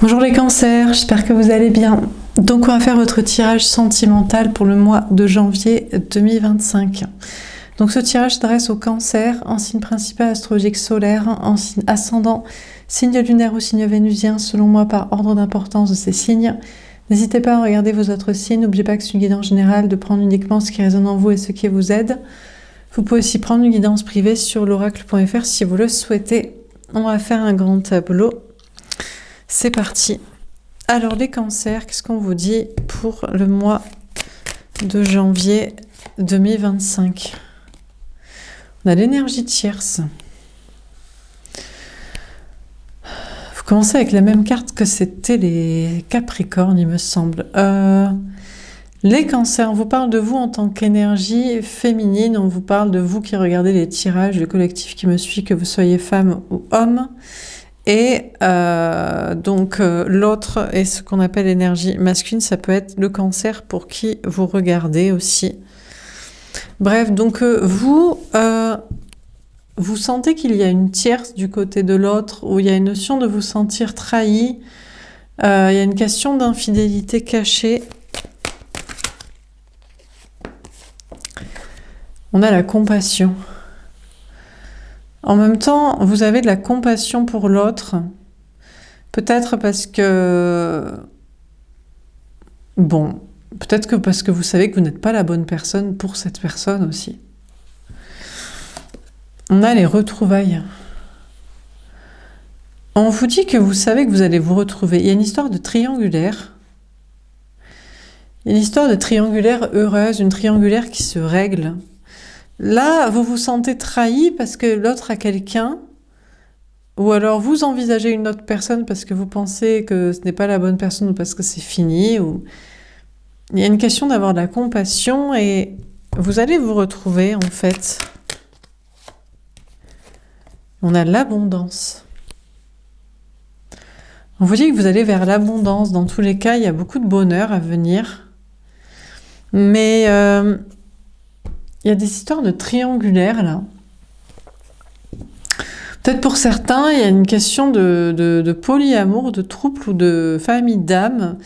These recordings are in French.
Bonjour les cancers, j'espère que vous allez bien. Donc on va faire votre tirage sentimental pour le mois de janvier 2025. Donc ce tirage s'adresse aux cancers en signe principal astrologique solaire, en signe ascendant, signe lunaire ou signe vénusien, selon moi par ordre d'importance de ces signes. N'hésitez pas à regarder vos autres signes, n'oubliez pas que c'est une guidance générale, de prendre uniquement ce qui résonne en vous et ce qui vous aide. Vous pouvez aussi prendre une guidance privée sur l'oracle.fr si vous le souhaitez. On va faire un grand tableau. C'est parti. Alors les cancers, qu'est-ce qu'on vous dit pour le mois de janvier 2025? On a l'énergie tierce. Vous commencez avec la même carte que c'était les Capricornes, il me semble. Les cancers, on vous parle de vous en tant qu'énergie féminine, on vous parle de vous qui regardez les tirages, le collectif qui me suit, que vous soyez femme ou homme. Et l'autre est ce qu'on appelle l'énergie masculine, ça peut être le cancer pour qui vous regardez aussi. Bref, donc vous sentez qu'il y a une tierce du côté de l'autre, où il y a une notion de vous sentir trahi, il y a une question d'infidélité cachée. On a la compassion. En même temps, vous avez de la compassion pour l'autre, peut-être parce que... peut-être que parce que vous savez que vous n'êtes pas la bonne personne pour cette personne aussi. On a les retrouvailles. On vous dit que vous savez que vous allez vous retrouver. Il y a une histoire de triangulaire. Une histoire de triangulaire heureuse, une triangulaire qui se règle. Là, vous vous sentez trahi parce que l'autre a quelqu'un, ou alors vous envisagez une autre personne parce que vous pensez que ce n'est pas la bonne personne ou parce que c'est fini. Ou... Il y a une question d'avoir de la compassion et vous allez vous retrouver en fait. On a l'abondance. On vous dit que vous allez vers l'abondance. Dans tous les cas, il y a beaucoup de bonheur à venir. Mais... il y a des histoires de triangulaire, là. Peut-être pour certains, il y a une question de polyamour, de trouble ou de famille d'âme.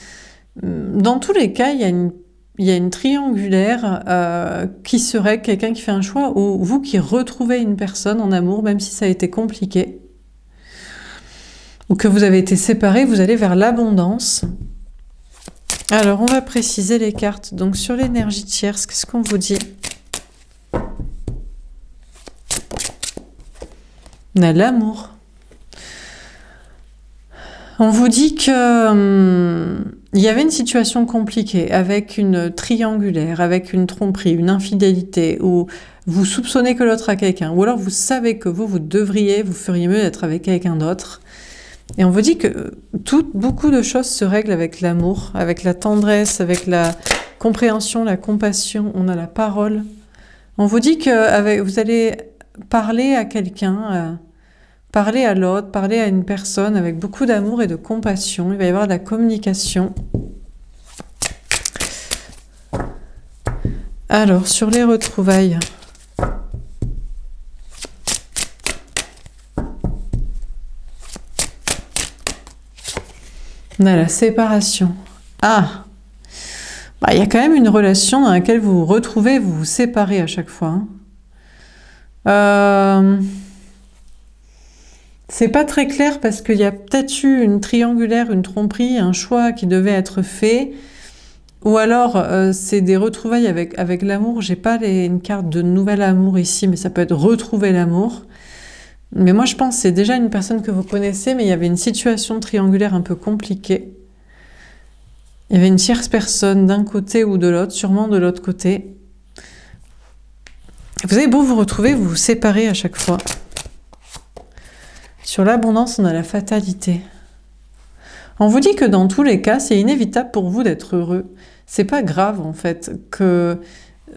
Dans tous les cas, il y a une triangulaire qui serait quelqu'un qui fait un choix, ou vous qui retrouvez une personne en amour, même si ça a été compliqué, ou que vous avez été séparés, vous allez vers l'abondance. Alors, on va préciser les cartes. Donc, sur l'énergie tierce, qu'est-ce qu'on vous dit ? On a l'amour. On vous dit que il y avait une situation compliquée avec une triangulaire, avec une tromperie, une infidélité, où vous soupçonnez que l'autre a quelqu'un, ou alors vous savez que vous feriez mieux d'être avec quelqu'un d'autre. Et on vous dit que beaucoup de choses se règlent avec l'amour, avec la tendresse, avec la compréhension, la compassion. On a la parole. On vous dit que vous allez parler à quelqu'un, parler à l'autre, parler à une personne avec beaucoup d'amour et de compassion. Il va y avoir de la communication. Alors, sur les retrouvailles. On a la séparation. Ah! Il y a quand même une relation dans laquelle vous vous retrouvez, vous vous séparez à chaque fois. C'est pas très clair parce qu'il y a peut-être eu une triangulaire, une tromperie, un choix qui devait être fait. Ou alors, c'est des retrouvailles avec l'amour. J'ai pas une carte de nouvel amour ici, mais ça peut être retrouver l'amour. Mais moi, je pense que c'est déjà une personne que vous connaissez, mais il y avait une situation triangulaire un peu compliquée. Il y avait une tierce personne d'un côté ou de l'autre, sûrement de l'autre côté. Vous avez beau vous retrouver, vous vous séparez à chaque fois. Sur l'abondance, on a la fatalité. On vous dit que dans tous les cas, c'est inévitable pour vous d'être heureux. C'est pas grave en fait que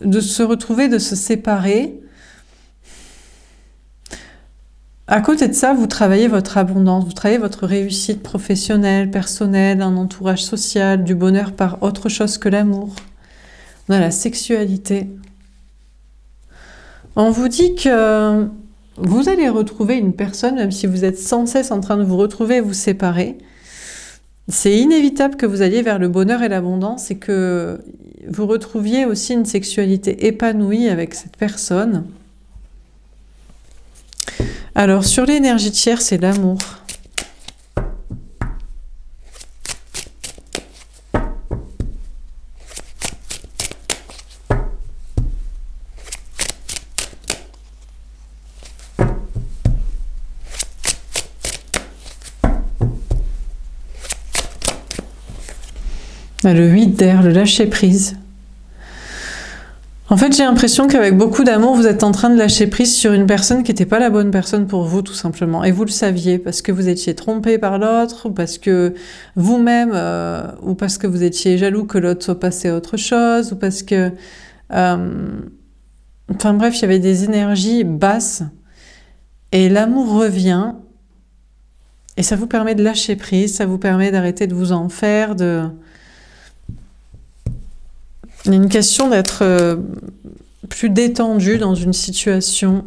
de se retrouver, de se séparer. À côté de ça, vous travaillez votre abondance, vous travaillez votre réussite professionnelle, personnelle, un entourage social, du bonheur par autre chose que l'amour. On a la sexualité. On vous dit que vous allez retrouver une personne, même si vous êtes sans cesse en train de vous retrouver et vous séparer. c'est inévitable que vous alliez vers le bonheur et l'abondance et que vous retrouviez aussi une sexualité épanouie avec cette personne. Alors, sur l'énergie tiers, c'est l'amour. Le 8 d'air, le lâcher prise. En fait, j'ai l'impression qu'avec beaucoup d'amour, vous êtes en train de lâcher prise sur une personne qui n'était pas la bonne personne pour vous, tout simplement. Et vous le saviez, parce que vous étiez trompé par l'autre, ou parce que vous-même, ou parce que vous étiez jaloux que l'autre soit passé à autre chose, ou parce que... Enfin bref, il y avait des énergies basses. Et l'amour revient, et ça vous permet de lâcher prise, ça vous permet d'arrêter de vous en faire, de... Il y a une question d'être plus détendu dans une situation.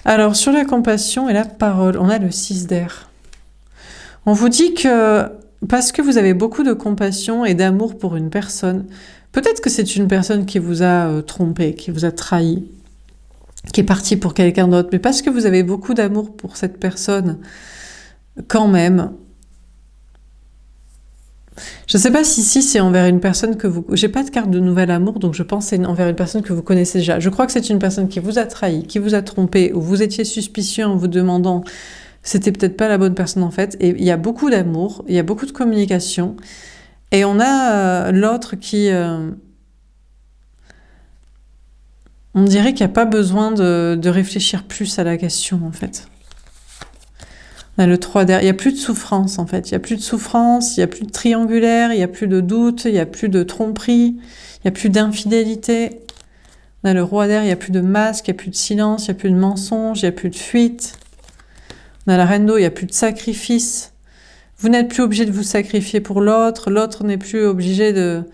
Alors, sur la compassion et la parole, on a le 6 d'air. On vous dit que parce que vous avez beaucoup de compassion et d'amour pour une personne, peut-être que c'est une personne qui vous a trompé, qui vous a trahi, qui est partie pour quelqu'un d'autre, mais parce que vous avez beaucoup d'amour pour cette personne, quand même... Je ne sais pas si ici c'est envers une personne que vous... J'ai pas de carte de nouvel amour, donc je pense que c'est envers une personne que vous connaissez déjà. Je crois que c'est une personne qui vous a trahi, qui vous a trompé, ou vous étiez suspicieux en vous demandant c'était peut-être pas la bonne personne en fait. Et il y a beaucoup d'amour, il y a beaucoup de communication. Et on a l'autre qui... on dirait qu'il n'y a pas besoin de réfléchir plus à la question en fait. On a le 3 d'air. Il n'y a plus de souffrance, en fait. Il n'y a plus de souffrance, il n'y a plus de triangulaire, il n'y a plus de doute, il n'y a plus de tromperie, il n'y a plus d'infidélité. On a le roi d'air, il n'y a plus de masque, il n'y a plus de silence, il n'y a plus de mensonge, il n'y a plus de fuite. On a la reine d'eau, il n'y a plus de sacrifice. Vous n'êtes plus obligé de vous sacrifier pour l'autre, l'autre n'est plus obligé de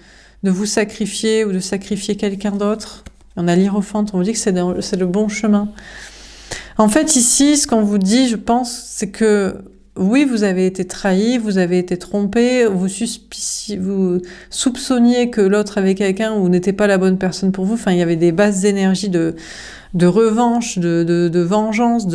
vous sacrifier ou de sacrifier quelqu'un d'autre. On a l'hiérophante, on vous dit que c'est le bon chemin. En fait, ici, ce qu'on vous dit, je pense, c'est que oui, vous avez été trahi, vous avez été trompé, vous soupçonniez que l'autre avait quelqu'un ou n'était pas la bonne personne pour vous. Enfin, il y avait des basses énergies de revanche, de vengeance.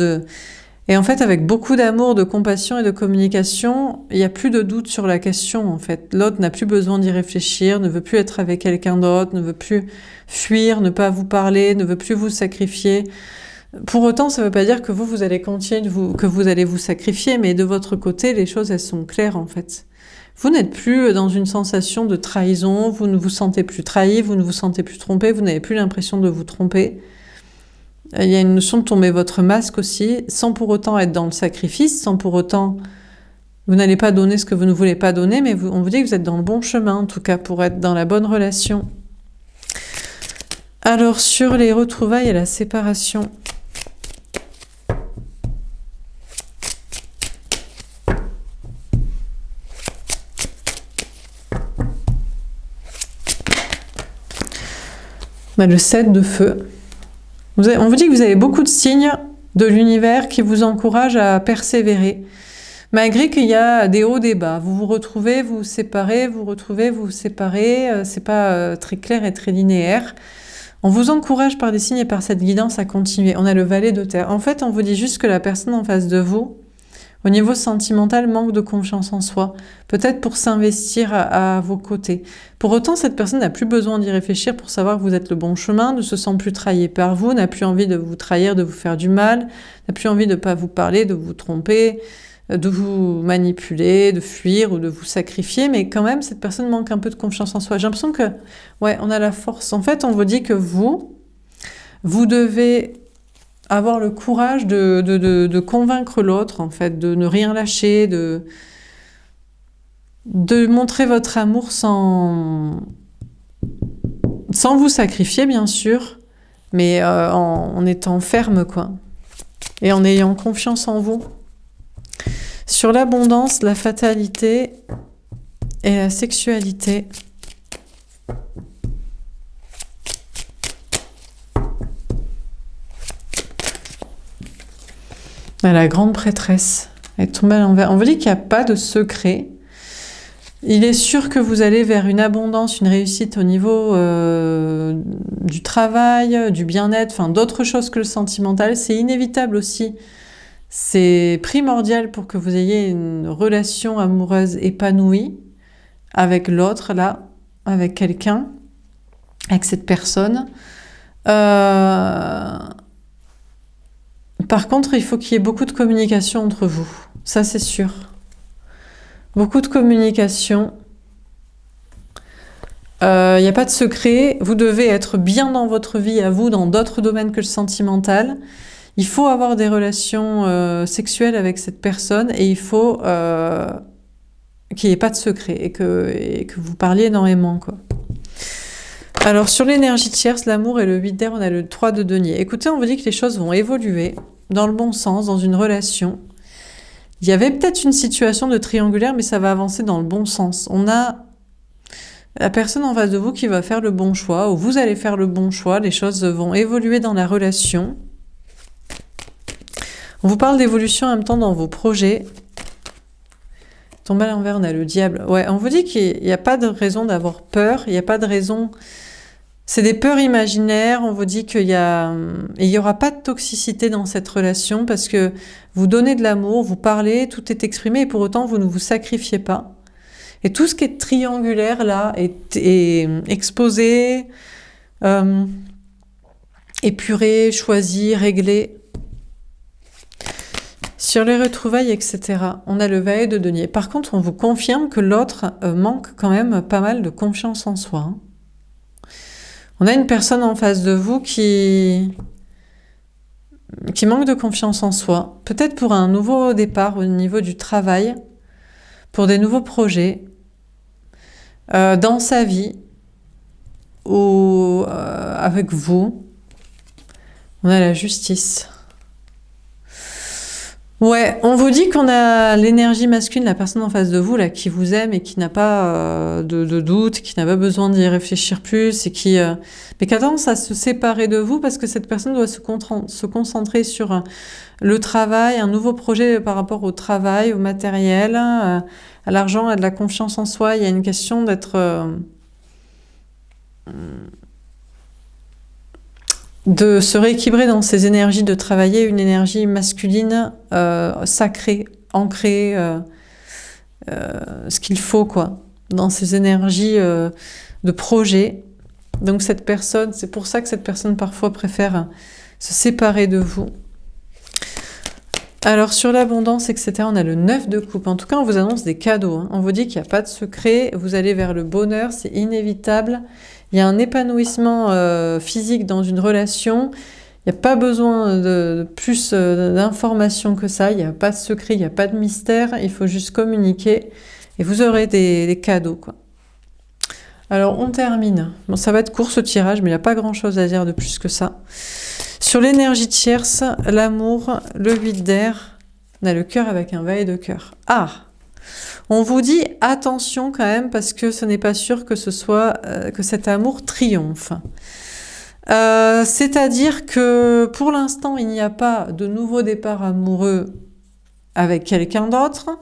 Et en fait, avec beaucoup d'amour, de compassion et de communication, il n'y a plus de doute sur la question, en fait. L'autre n'a plus besoin d'y réfléchir, ne veut plus être avec quelqu'un d'autre, ne veut plus fuir, ne pas vous parler, ne veut plus vous sacrifier. Pour autant, ça ne veut pas dire que vous allez continuer que vous allez vous sacrifier, mais de votre côté, les choses, elles sont claires, en fait. Vous n'êtes plus dans une sensation de trahison, vous ne vous sentez plus trahi, vous ne vous sentez plus trompé, vous n'avez plus l'impression de vous tromper. Il y a une notion de tomber votre masque aussi, sans pour autant être dans le sacrifice, sans pour autant... Vous n'allez pas donner ce que vous ne voulez pas donner, mais on vous dit que vous êtes dans le bon chemin, en tout cas, pour être dans la bonne relation. Alors, sur les retrouvailles et la séparation... On a le 7 de feu. On vous dit que vous avez beaucoup de signes de l'univers qui vous encouragent à persévérer. Malgré qu'il y a des hauts, des bas. Vous vous retrouvez, vous vous séparez, vous vous retrouvez, vous vous séparez. C'est pas très clair et très linéaire. On vous encourage par des signes et par cette guidance à continuer. On a le valet de terre. En fait, on vous dit juste que la personne en face de vous, au niveau sentimental, manque de confiance en soi, peut-être pour s'investir à vos côtés. Pour autant, cette personne n'a plus besoin d'y réfléchir pour savoir que vous êtes le bon chemin, ne se sent plus trahi par vous, n'a plus envie de vous trahir, de vous faire du mal, n'a plus envie de ne pas vous parler, de vous tromper, de vous manipuler, de fuir ou de vous sacrifier, mais quand même, cette personne manque un peu de confiance en soi. J'ai l'impression que, ouais, on a la force. En fait, on vous dit que vous devez... avoir le courage de convaincre l'autre, en fait, de ne rien lâcher, de montrer votre amour sans vous sacrifier, bien sûr, mais en étant ferme, quoi, et en ayant confiance en vous. Sur l'abondance, la fatalité et la sexualité... La grande prêtresse. Elle est tombée à l'envers. On vous dit qu'il n'y a pas de secret. Il est sûr que vous allez vers une abondance, une réussite au niveau du travail, du bien-être, enfin d'autres choses que le sentimental. C'est inévitable aussi. C'est primordial pour que vous ayez une relation amoureuse épanouie avec l'autre, là, avec quelqu'un, avec cette personne. Par contre, il faut qu'il y ait beaucoup de communication entre vous. Ça, c'est sûr. Beaucoup de communication. Il n'y a pas de secret. Vous devez être bien dans votre vie, à vous, dans d'autres domaines que le sentimental. Il faut avoir des relations sexuelles avec cette personne et il faut qu'il n'y ait pas de secret et que vous parliez énormément, quoi. Alors, sur l'énergie tierce, l'amour et le 8 d'air, on a le 3 de denier. Écoutez, on vous dit que les choses vont évoluer dans le bon sens, dans une relation. Il y avait peut-être une situation de triangulaire, mais ça va avancer dans le bon sens. On a la personne en face de vous qui va faire le bon choix, ou vous allez faire le bon choix, les choses vont évoluer dans la relation. On vous parle d'évolution en même temps dans vos projets. Tombé à l'envers, on a le diable. Ouais, on vous dit qu'il n'y a pas de raison d'avoir peur, il n'y a pas de raison... C'est des peurs imaginaires, on vous dit qu'il y aura pas de toxicité dans cette relation parce que vous donnez de l'amour, vous parlez, tout est exprimé et pour autant vous ne vous sacrifiez pas. Et tout ce qui est triangulaire là est exposé, épuré, choisi, réglé. Sur les retrouvailles, etc., on a le valet de denier. Par contre, on vous confirme que l'autre manque quand même pas mal de confiance en soi, hein. On a une personne en face de vous qui manque de confiance en soi, peut-être pour un nouveau départ au niveau du travail, pour des nouveaux projets, dans sa vie ou avec vous. On a la justice. Ouais, on vous dit qu'on a l'énergie masculine, la personne en face de vous là qui vous aime et qui n'a pas de doute, qui n'a pas besoin d'y réfléchir plus et mais qui a tendance à se séparer de vous parce que cette personne doit se concentrer sur le travail, un nouveau projet par rapport au travail, au matériel, à l'argent, à de la confiance en soi. Il y a une question d'être de se rééquilibrer dans ses énergies, de travailler une énergie masculine sacrée, ancrée, ce qu'il faut, quoi, dans ses énergies de projet. Donc cette personne, c'est pour ça que cette personne parfois préfère se séparer de vous. Alors sur l'abondance, etc., on a le 9 de coupe. En tout cas, on vous annonce des cadeaux, hein. On vous dit qu'il n'y a pas de secret, vous allez vers le bonheur, c'est inévitable. Il y a un épanouissement physique dans une relation. Il n'y a pas besoin de plus d'informations que ça. Il n'y a pas de secret, il n'y a pas de mystère. Il faut juste communiquer et vous aurez des cadeaux, quoi. Alors, on termine. Bon, ça va être court ce tirage, mais il n'y a pas grand-chose à dire de plus que ça. Sur l'énergie tierce, l'amour, le 8 d'air, on a le cœur avec un valet de cœur. Ah! On vous dit attention quand même parce que ce n'est pas sûr que ce soit que cet amour triomphe. C'est-à-dire que pour l'instant, il n'y a pas de nouveau départ amoureux avec quelqu'un d'autre.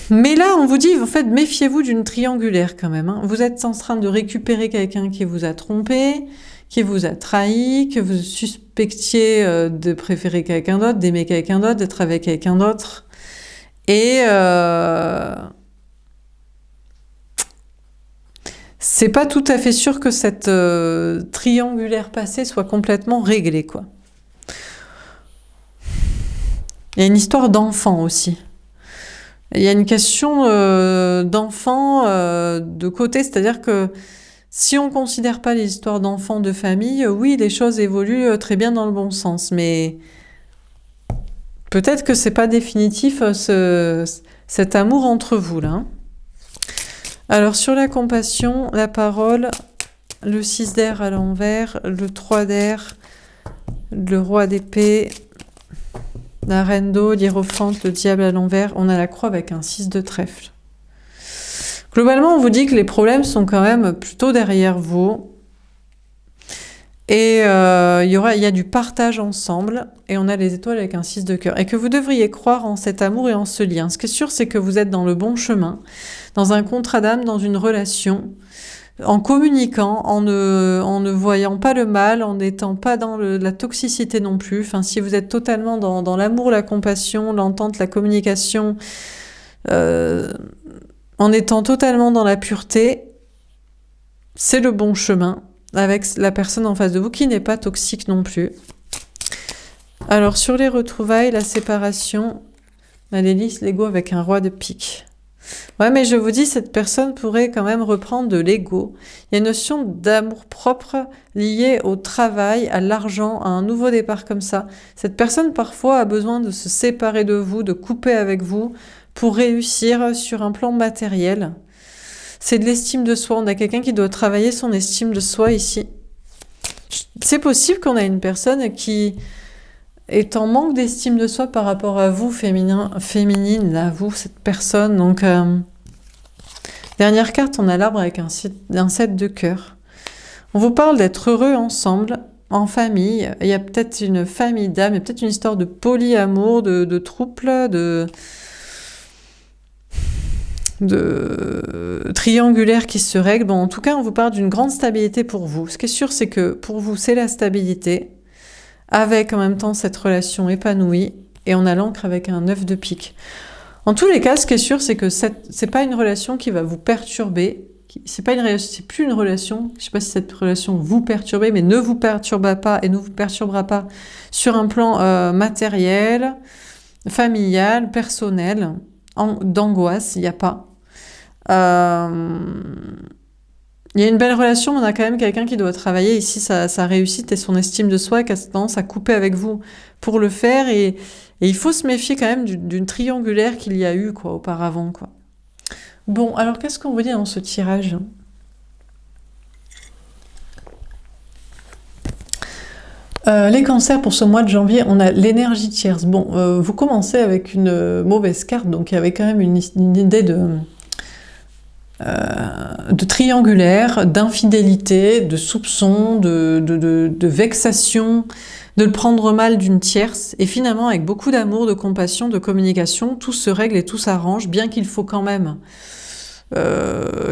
Mais là, on vous dit, en fait, méfiez-vous d'une triangulaire quand même, hein. Vous êtes en train de récupérer quelqu'un qui vous a trompé, qui vous a trahi, que vous suspectiez de préférer quelqu'un d'autre, d'aimer quelqu'un d'autre, d'être avec quelqu'un d'autre. Et c'est pas tout à fait sûr que cette triangulaire passée soit complètement réglée, quoi. Il y a une histoire d'enfant aussi. Il y a une question d'enfant de côté, c'est-à-dire que si on ne considère pas les histoires d'enfants de famille, oui, les choses évoluent très bien dans le bon sens, mais peut-être que c'est pas définitif cet amour entre vous là. Alors sur la compassion, la parole, le 6 d'air à l'envers, le 3 d'air, le roi d'épée, la reine d'eau, l'hiérophante, le diable à l'envers, on a la croix avec un 6 de trèfle. Globalement, on vous dit que les problèmes sont quand même plutôt derrière vous Et il y a du partage ensemble, et on a les étoiles avec un 6 de cœur. Et que vous devriez croire en cet amour et en ce lien. Ce qui est sûr, c'est que vous êtes dans le bon chemin, dans un contrat d'âme, dans une relation, en communiquant, en ne voyant pas le mal, en n'étant pas dans la toxicité non plus. Enfin, si vous êtes totalement dans l'amour, la compassion, l'entente, la communication, en étant totalement dans la pureté, c'est le bon chemin avec la personne en face de vous qui n'est pas toxique non plus. Alors, sur les retrouvailles, la séparation, l'hélice, l'ego avec un roi de pique. Ouais, mais je vous dis, cette personne pourrait quand même reprendre de l'ego. Il y a une notion d'amour propre liée au travail, à l'argent, à un nouveau départ comme ça. Cette personne, parfois, a besoin de se séparer de vous, de couper avec vous pour réussir sur un plan matériel. C'est de l'estime de soi. On a quelqu'un qui doit travailler son estime de soi ici. C'est possible qu'on a une personne qui est en manque d'estime de soi par rapport à vous, féminine, à vous, cette personne. Donc, dernière carte, on a l'arbre avec un 7 de cœur. On vous parle d'être heureux ensemble, en famille. Il y a peut-être une famille d'âme, il y a peut-être une histoire de polyamour, de trouble, de triangulaire qui se règle. Bon, en tout cas, on vous parle d'une grande stabilité pour vous. Ce qui est sûr, c'est que pour vous, c'est la stabilité, avec en même temps cette relation épanouie, et on a l'encre avec un 9 de pique. En tous les cas, ce qui est sûr, c'est que c'est pas une relation qui va vous perturber. C'est plus une relation, je sais pas si cette relation vous perturbe, mais ne vous perturbera pas et ne vous perturbera pas sur un plan matériel, familial, personnel, d'angoisse, il n'y a pas. Il y a une belle relation, mais on a quand même quelqu'un qui doit travailler ici sa réussite et son estime de soi, qui a tendance à couper avec vous pour le faire. Et il faut se méfier quand même d'une triangulaire qu'il y a eu auparavant. Bon, alors qu'est-ce qu'on vous dit dans ce tirage ? Les cancers pour ce mois de janvier, on a l'énergie tierce. Bon, vous commencez avec une mauvaise carte, donc il y avait quand même une idée de triangulaire, d'infidélité, de soupçon, de vexation, de le prendre mal d'une tierce. Et finalement, avec beaucoup d'amour, de compassion, de communication, tout se règle et tout s'arrange, bien qu'il faut quand même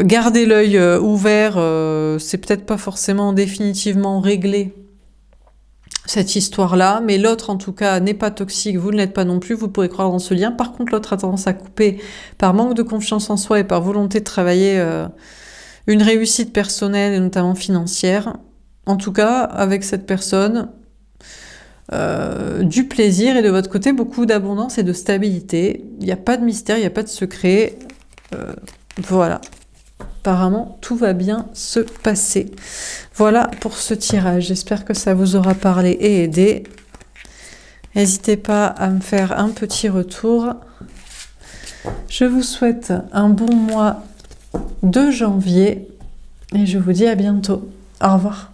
garder l'œil ouvert. C'est peut-être pas forcément définitivement réglé, cette histoire-là, mais l'autre en tout cas n'est pas toxique, vous ne l'êtes pas non plus, vous pourrez croire dans ce lien. Par contre, l'autre a tendance à couper par manque de confiance en soi et par volonté de travailler une réussite personnelle et notamment financière. En tout cas, avec cette personne, du plaisir et de votre côté, beaucoup d'abondance et de stabilité. Il n'y a pas de mystère, il n'y a pas de secret. Voilà. Apparemment, tout va bien se passer. Voilà pour ce tirage. J'espère que ça vous aura parlé et aidé. N'hésitez pas à me faire un petit retour. Je vous souhaite un bon mois de janvier et je vous dis à bientôt. Au revoir.